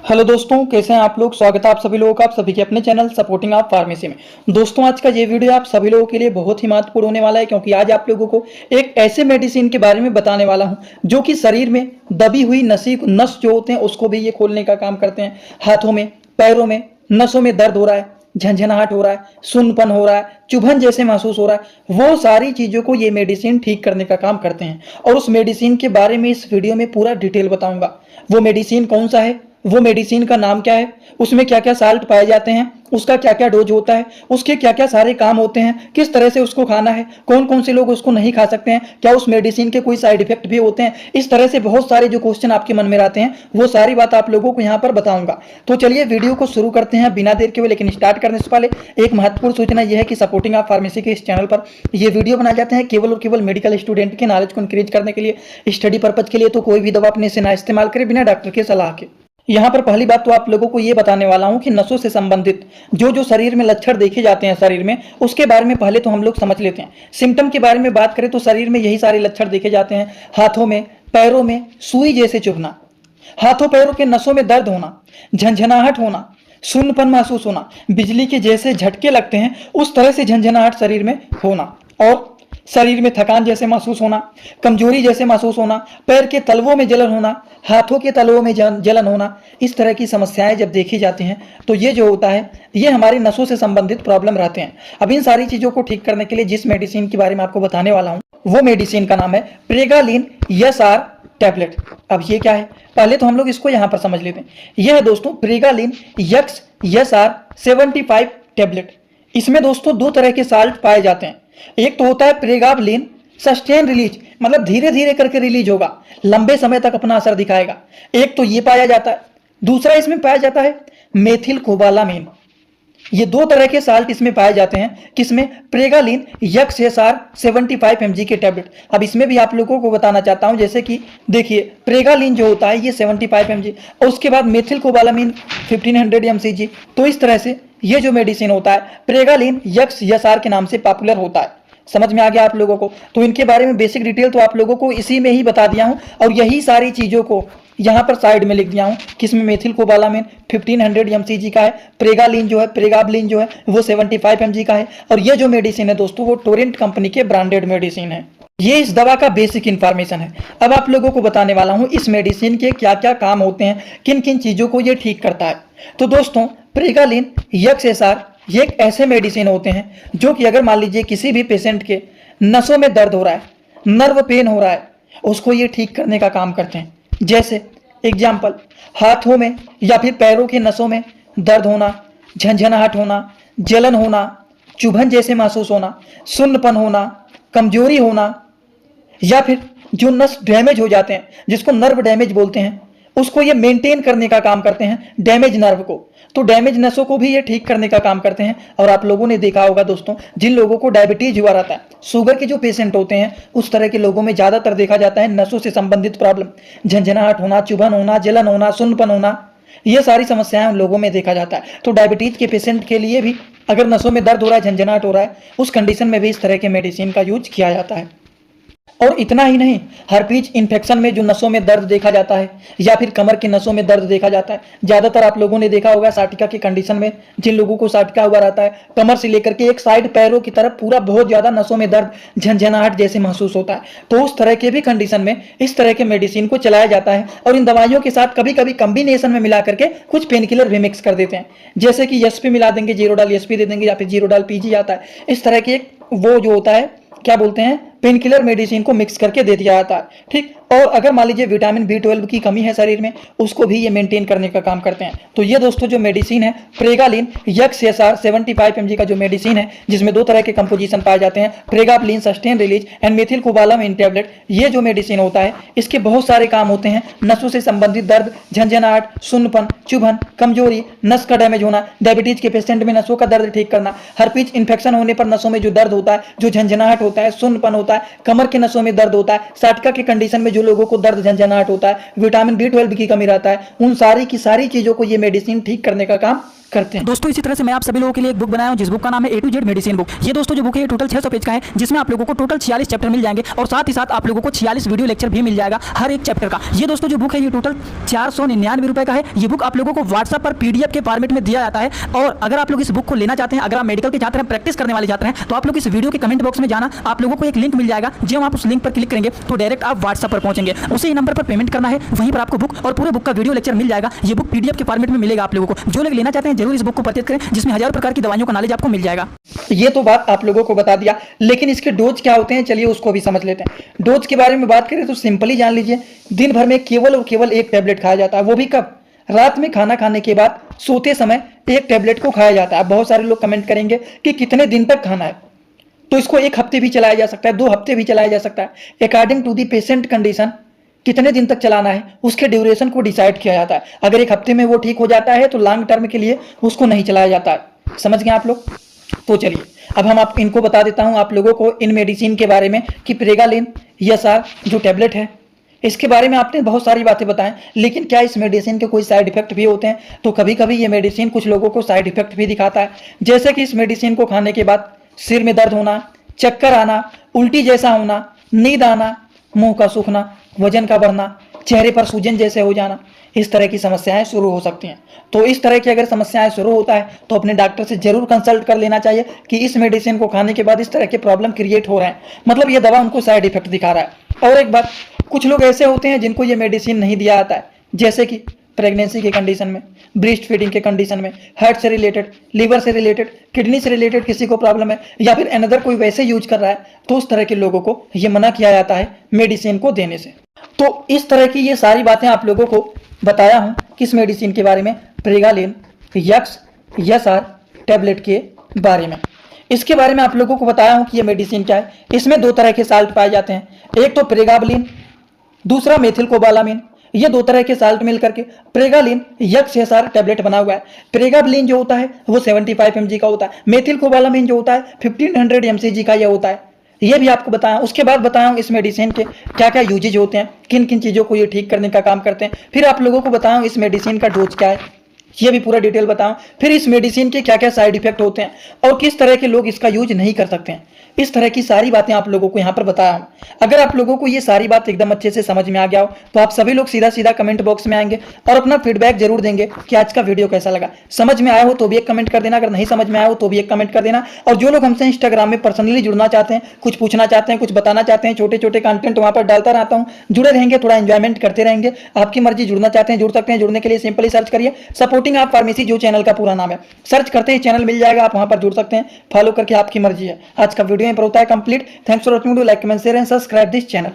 Hello दोस्तों, कैसे हैं आप लोग। स्वागत है आप सभी लोगों का आप सभी के अपने चैनल सपोर्टिंग आप फार्मेसी में। दोस्तों, आज का ये वीडियो आप सभी लोगों के लिए बहुत ही महत्वपूर्ण होने वाला है, क्योंकि आज आप लोगों को एक ऐसे मेडिसिन के बारे में बताने वाला हूं जो कि शरीर में दबी हुई नस जो होते हैं उसको भी ये खोलने का काम करते हैं। हाथों में, पैरों में, नसों में दर्द हो रहा है, झंझनाहट हो रहा है, सुन्नपन हो रहा है, चुभन जैसे महसूस हो रहा है, वो सारी चीजों को ये मेडिसिन ठीक करने का काम करते हैं। और उस मेडिसिन के बारे में इस वीडियो में पूरा डिटेल बताऊंगा। वो मेडिसिन कौन सा है, वो मेडिसिन का नाम क्या है, उसमें क्या क्या साल्ट पाए जाते हैं, उसका क्या क्या डोज होता है, उसके क्या क्या सारे काम होते हैं, किस तरह से उसको खाना है, कौन कौन से लोग उसको नहीं खा सकते हैं, क्या उस मेडिसिन के कोई साइड इफेक्ट भी होते हैं। इस तरह से बहुत सारे जो क्वेश्चन आपके मन में आते हैं वो सारी बात आप लोगों को यहाँ पर बताऊंगा। तो चलिए वीडियो को शुरू करते हैं बिना देर के हुए। लेकिन स्टार्ट करने से पहले एक महत्वपूर्ण सूचना यह है कि सपोर्टिंग आप फार्मेसी के इस चैनल पर ये वीडियो बनाए जाते हैं केवल और केवल मेडिकल स्टूडेंट के नॉलेज को इंक्रीज करने के लिए, स्टडी पर्पज के लिए। तो कोई भी दवा अपने से ना इस्तेमाल करें बिना डॉक्टर के सलाह के। यहाँ पर पहली बात तो आप लोगों को ये बताने वाला हूँ कि नसों से संबंधित जो शरीर में लक्षण देखे जाते हैं शरीर में, उसके बारे में पहले तो हम लोग समझ लेते हैं। सिम्टम के बारे में बात करें तो शरीर में यही सारे लक्षण देखे जाते हैं। हाथों में, पैरों में सुई जैसे चुभना, हाथों पैरों के नसों में दर्द होना, झंझनाहट होना, सुन्नपन महसूस होना, बिजली के जैसे झटके लगते हैं उस तरह से झंझनाहट शरीर में होना, और शरीर में थकान जैसे महसूस होना, कमजोरी जैसे महसूस होना, पैर के तलवों में जलन होना, हाथों के तलवों में जलन होना। इस तरह की समस्याएं जब देखी जाती हैं तो ये जो होता है ये हमारी नसों से संबंधित प्रॉब्लम रहते हैं। अब इन सारी चीजों को ठीक करने के लिए जिस मेडिसिन के बारे में आपको बताने वाला हूं वो मेडिसिन का नाम है प्रेगालिन SR टैबलेट। अब ये क्या है, पहले तो हम लोग इसको यहां पर समझ लेते हैं। यह है दोस्तों प्रेगालिन SR 75 टैबलेट। इसमें दोस्तों दो तरह के साल्ट पाए जाते हैं। एक तो होता है प्रेगाबलिन सस्टेन रिलीज, मतलब धीरे धीरे करके रिलीज होगा, लंबे समय तक अपना असर दिखाएगा। एक तो ये पाया जाता है। दूसरा इसमें पाया जाता है मेथिल कोबालामीन। ये दो तरह के साल्ट इसमें पाए जाते हैं। किसमें? प्रेगालिन SR 75 mg के टैबलेट। अब इसमें भी आप लोगों को बताना चाहता हूं, जैसे कि देखिए प्रेगालिन जो होता है ये 75 mg और उसके बाद मेथिल कोबालामीन 1500 mcg। तो इस तरह से ये जो मेडिसिन होता है प्रेगालिन SR के नाम से पॉपुलर होता है। समझ में आ गया आप लोगों को? तो इनके बारे में बेसिक डिटेल तो आप लोगों को इसी में ही बता दिया हूं, और यही सारी चीजों को यहाँ पर साइड में लिख दिया हूं कि इसमें मेथिल कोबालामीन 1500 mcg का है, प्रेगाबलिन जो है वो 75 mg का है, और ये जो मेडिसिन है दोस्तों वो टोरेंट कंपनी के ब्रांडेड मेडिसिन है। ये इस दवा का बेसिक इंफॉर्मेशन है। अब आप लोगों को बताने वाला हूं इस मेडिसिन के क्या क्या काम होते हैं, किन किन चीजों को ये ठीक करता है। तो दोस्तों प्रेगालिन SR ये एक ऐसे मेडिसिन होते हैं जो कि अगर मान लीजिए किसी भी पेशेंट के नसों में दर्द हो रहा है, नर्व पेन हो रहा है, उसको ये ठीक करने का काम करते हैं। जैसे एग्जाम्पल, हाथों में या फिर पैरों के नसों में दर्द होना, झंझनाहट होना, जलन होना, चुभन जैसे महसूस होना, सुन्नपन होना, कमजोरी होना, या फिर जो नस डैमेज हो जाते हैं जिसको नर्व डैमेज बोलते हैं, उसको ये मेंटेन करने का काम करते हैं, डैमेज नर्व को। तो डैमेज नसों को भी ये ठीक करने का काम करते हैं। और आप लोगों ने देखा होगा दोस्तों, जिन लोगों को डायबिटीज हुआ रहता है, शुगर के जो पेशेंट होते हैं, उस तरह के लोगों में ज्यादातर देखा जाता है नसों से संबंधित प्रॉब्लम, झंझनाहट होना, चुभन होना, जलन होना, सुन्नपन होना, ये सारी समस्याएं उन लोगों में देखा जाता है। तो डायबिटीज के पेशेंट के लिए भी अगर नसों में दर्द हो रहा है, झंझनाहट हो रहा है, उस कंडीशन में भी इस तरह के मेडिसिन का यूज किया जाता है। और इतना ही नहीं, हर्पीज इन्फेक्शन में जो नसों में दर्द देखा जाता है या फिर कमर की नसों में दर्द देखा जाता है, ज्यादातर आप लोगों ने देखा होगा साटिका की कंडीशन में, जिन लोगों को साटिका हुआ रहता है, कमर से लेकर के एक साइड पैरों की तरफ पूरा बहुत ज्यादा नसों में दर्द, झंझनाहट जैसे महसूस होता है। तो उस तरह के भी कंडीशन में इस तरह के मेडिसिन को चलाया जाता है। और इन दवाइयों के साथ कभी कभी कॉम्बिनेशन में मिला करके कुछ पेन किलर भी मिक्स कर देते हैं, जैसे कि SP मिला देंगे, जीरोडाल SP दे देंगे, या फिर जीरोडाल PG आता है। इस तरह के वो जो होता है क्या बोलते हैं, पेन किलर मेडिसिन को मिक्स करके दे दिया जाता है। ठीक। और अगर मान लीजिए विटामिन B12 की कमी है शरीर में, उसको भी ये मेंटेन करने का काम करते हैं। तो ये दोस्तों जो मेडिसिन है प्रेगालिन SR 75 mg का जो मेडिसिन है, जिसमें दो तरह के कंपोजिशन पाए जाते हैं, pregabalin sustain release and methylcobalamin tablet. ये जो मेडिसिन होता है इसके बहुत सारे काम होते हैं। नसों से संबंधित दर्द, झंझनाहट, सुन्नपन, चुभन, कमजोरी, नस का डैमेज होना, डायबिटीज के पेशेंट में नसों का दर्द ठीक करना, हर्पीज इन्फेक्शन होने पर नसों में जो दर्द होता है, जो झंझनाहट होता है, सुन्नपन होता है, होता है, कमर के नसों में दर्द होता है, साटका के कंडीशन में जो लोगों को दर्द झंझनाहट होता है, विटामिन B12 की कमी रहता है, उन सारी की सारी चीजों को ये मेडिसिन ठीक करने का काम करते हैं। दोस्तों इसी तरह से मैं आप सभी लोगों के लिए एक बुक बनाया हूं जिस बुक का नाम है A to Z medicine book. ये दोस्तों जो बुक है ये टोटल 600 पेज का है, जिसमें आप लोगों को टोटल 46 चैप्टर मिल जाएंगे और साथ ही साथ आप लोगों को 46 वीडियो लेक्चर भी मिल जाएगा हर एक चैप्टर का। ये दोस्तों जो बुक है ये टोटल 499 रुपए का है। ये बुक आप लोगों को व्हाट्सएप पर PDF के फॉर्मेट में दिया जाता है। और अगर आप लोग इस बुक को लेना चाहते हैं, अगर आप मेडिकल के छात्र हैं, प्रैक्टिस करने वाले छात्र हैं, तो आप लोग इस वीडियो के कमेंट बॉक्स में जाना, आप लोगों को एक लिंक मिल जाएगा। जब आप उस लिंक पर क्लिक करेंगे तो डायरेक्ट आप व्हाट्सएप पर पहुंचेंगे, उसी नंबर पर पेमेंट करना है, वहीं पर आपको बुक और पूरे बुक का वीडियो लेक्चर मिल जाएगा। ये बुक PDF के फॉर्मेट में मिलेगा आप लोगों को। जो लोग लेना चाहते हैं जरूर इस बुक को परचेज करें, जिसमें हजारों प्रकार की दवाइयों का नॉलेज आपको मिल जाएगा। ये तो बात आप लोगों को बता दिया, लेकिन इसके डोज क्या होते हैं चलिए उसको भी समझ लेते हैं। डोज के बारे में बात करें तो सिंपली जान लीजिए, दिन भर में केवल और केवल एक टैबलेट खाया जाता है, वो भी कब? रात में खाना खाने के बाद सोते समय एक टैबलेट को खाया जाता है। बहुत सारे लोग कमेंट करेंगे कि कितने दिन तक खाना है, तो इसको 1 हफ्ते भी चलाया जा सकता है, 2 हफ्ते भी चलाया जा सकता है। According to the patient condition कितने दिन तक चलाना है उसके ड्यूरेशन को डिसाइड किया जाता है। अगर 1 हफ्ते में वो ठीक हो जाता है तो लॉन्ग टर्म के लिए उसको नहीं चलाया जाता है। समझ गए आप लोग? तो चलिए अब हम आप इनको बता देता हूं आप लोगों को इन मेडिसिन के बारे में कि प्रेगालिन ESR जो टैबलेट है इसके बारे में आपने बहुत सारी बातें बताएं, लेकिन क्या इस मेडिसिन के कोई साइड इफेक्ट भी होते हैं? तो कभी कभी ये मेडिसिन कुछ लोगों को साइड इफेक्ट भी दिखाता है, जैसे कि इस मेडिसिन को खाने के बाद सिर में दर्द होना, चक्कर आना, उल्टी जैसा होना, नींद आना, मुंह का सूखना, वजन का बढ़ना, चेहरे पर सूजन जैसे हो जाना, इस तरह की समस्याएं शुरू हो सकती हैं। तो इस तरह की अगर समस्याएं शुरू होता है तो अपने डॉक्टर से जरूर कंसल्ट कर लेना चाहिए कि इस मेडिसिन को खाने के बाद इस तरह के प्रॉब्लम क्रिएट हो रहे हैं, मतलब ये दवा उनको साइड इफेक्ट दिखा रहा है। और एक बात, कुछ लोग ऐसे होते हैं जिनको ये मेडिसिन नहीं दिया जाता है, जैसे कि प्रेगनेंसी के कंडीशन में, ब्रेस्ट फीडिंग के कंडीशन में, हार्ट से रिलेटेड, लीवर से रिलेटेड, किडनी से रिलेटेड किसी को प्रॉब्लम है, या फिर अनदर कोई वैसे यूज कर रहा है, तो उस तरह के लोगों को ये मना किया जाता है मेडिसिन को देने से। तो इस तरह की ये सारी बातें आप लोगों को बताया हूं किस मेडिसिन के बारे में, प्रेगालिन ESR टैबलेट के बारे में। इसके बारे में आप लोगों को बताया हूं कि ये मेडिसिन क्या है। इसमें 2 तरह के साल्ट पाए जाते हैं, एक तो प्रेगाबलिन, दूसरा मेथिलकोबालामिन। ये 2 तरह के साल्ट मिलकर के प्रेगालिन ESR टैबलेट बना हुआ है। प्रेगाबलिन जो होता है वो 75 mg का होता है, मेथिलकोबालामिन जो होता है 1500 mcg का ये होता है। ये भी आपको बताया। उसके बाद बताया इस मेडिसिन के क्या क्या यूजेज होते हैं, किन किन चीज़ों को ये ठीक करने का काम करते हैं। फिर आप लोगों को बताया इस मेडिसिन का डोज क्या है, ये भी पूरा डिटेल बताऊं। फिर इस मेडिसिन के क्या क्या साइड इफेक्ट होते हैं और किस तरह के लोग इसका यूज नहीं कर सकते हैं। इस तरह की सारी बातें आप लोगों को यहाँ पर बताया हूं। अगर आप लोगों को ये सारी बात एकदम अच्छे से समझ में आ गया हो तो आप सभी लोग सीधा सीधा कमेंट बॉक्स में आएंगे और अपना फीडबैक जरूर देंगे कि आज का वीडियो कैसा लगा। समझ में आया हो तो भी एक कमेंट कर देना, अगर नहीं समझ में आया हो तो भी एक कमेंट कर देना। और जो लोग हमसे इंस्टाग्राम में पर्सनली जुड़ना चाहते हैं, कुछ पूछना चाहते हैं, कुछ बताना चाहते हैं, छोटे छोटे कंटेंट वहां पर डालता रहता हूँ, जुड़े रहेंगे, थोड़ा एंजॉयमेंट करते रहेंगे। आपकी मर्जी, जुड़ना चाहते हैं जुड़ सकते हैं। जुड़ने के लिए सिंपली सर्च करिए सपोर्टिंग आप फार्मेसी, जो चैनल का पूरा नाम है, सर्च करते ही चैनल मिल जाएगा, आप वहां पर जुड़ सकते हैं। फॉलो करके आपकी मर्जी है। आज का वीडियो यहीं पर होता है complete. Thanks for watching, do like, comment, share and subscribe this channel.